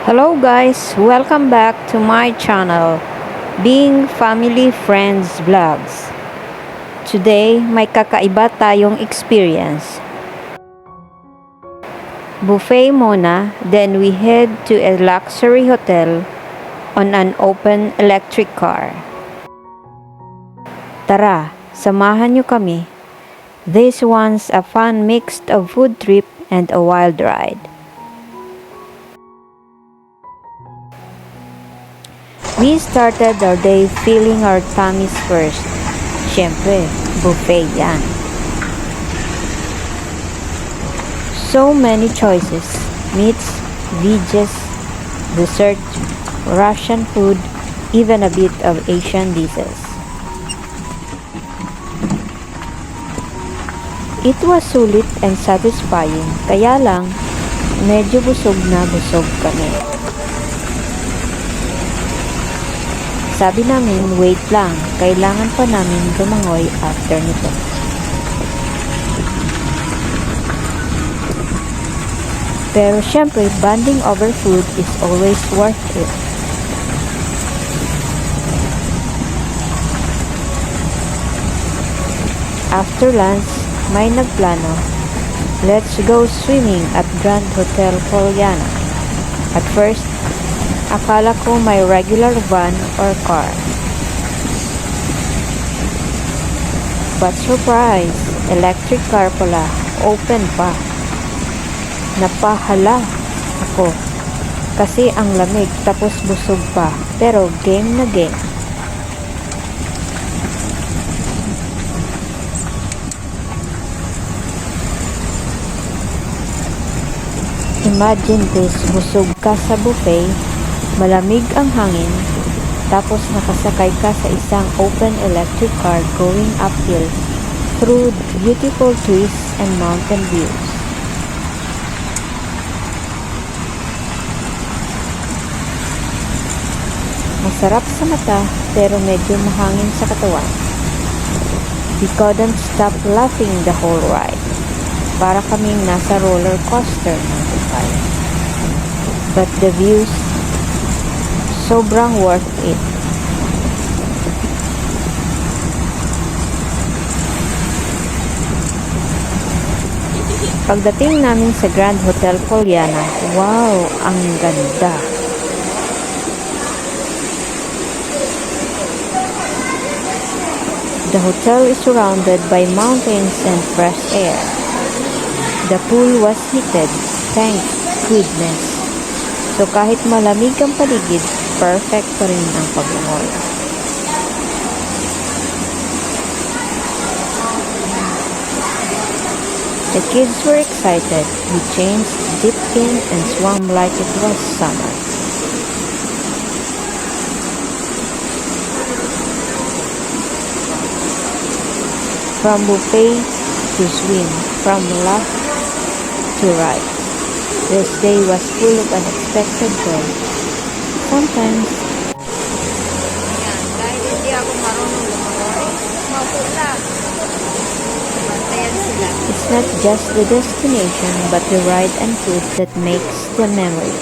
Hello guys, welcome back to my channel, Being Family Friends Vlogs. Today, may kakaiba tayong experience. Buffet muna, then we head to a luxury hotel on an open electric car. Tara, samahan nyo kami. This one's a fun mix of food trip and a wild ride. We started our day filling our tummies first. Siyempre, buffet yan. So many choices. Meats, veggies, dessert, Russian food, even a bit of Asian dishes. It was sulit and satisfying, kaya lang, medyo busog na busog kami. Sabi namin, wait lang, kailangan pa namin lumangoy after nito. Pero syempre, bonding over food is always worth it. After lunch, may nagplano, let's go swimming at Grand Hotel Poliana. At first, akala ko may regular van or car. But surprise, electric car pala, open pa. Napahala ako kasi ang lamig tapos busog pa, pero game na game. Imagine this, busog ka sa buffet, malamig ang hangin, tapos nakasakay ka sa isang open electric car going uphill through beautiful trees and mountain views. Masarap sa mata pero medyo mahangin sa katawan. We couldn't stop laughing the whole ride. Para kaming nasa roller coaster ng buhay. But the views, sobrang worth it. Pagdating namin sa Grand Hotel Poliana, wow, ang ganda. The hotel is surrounded by mountains and fresh air. The pool was heated, thank goodness. So kahit malamig ang paligid, perfect pa rin ang paglangoy. The kids were excited. We changed, dipped in, and swam like it was summer. From buffet to swim, from laugh to right. This day was full of unexpected joy. Sometimes, dahil hindi ako marunong lumangoy, mapula. It's not just the destination, but the ride and food that makes the memory.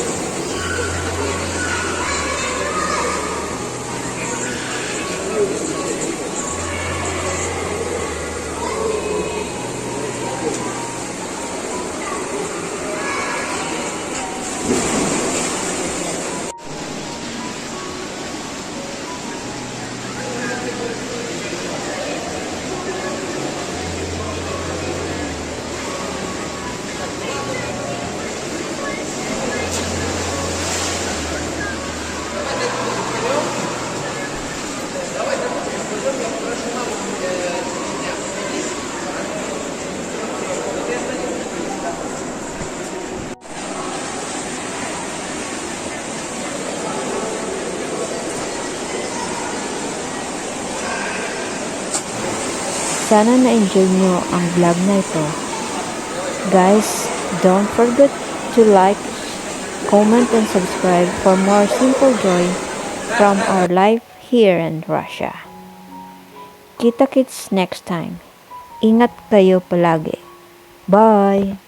Sana na-enjoy nyo ang vlog na ito. Guys, don't forget to like, comment, and subscribe for more simple joy from our life here in Russia. Kita-kits next time. Ingat kayo palagi. Bye!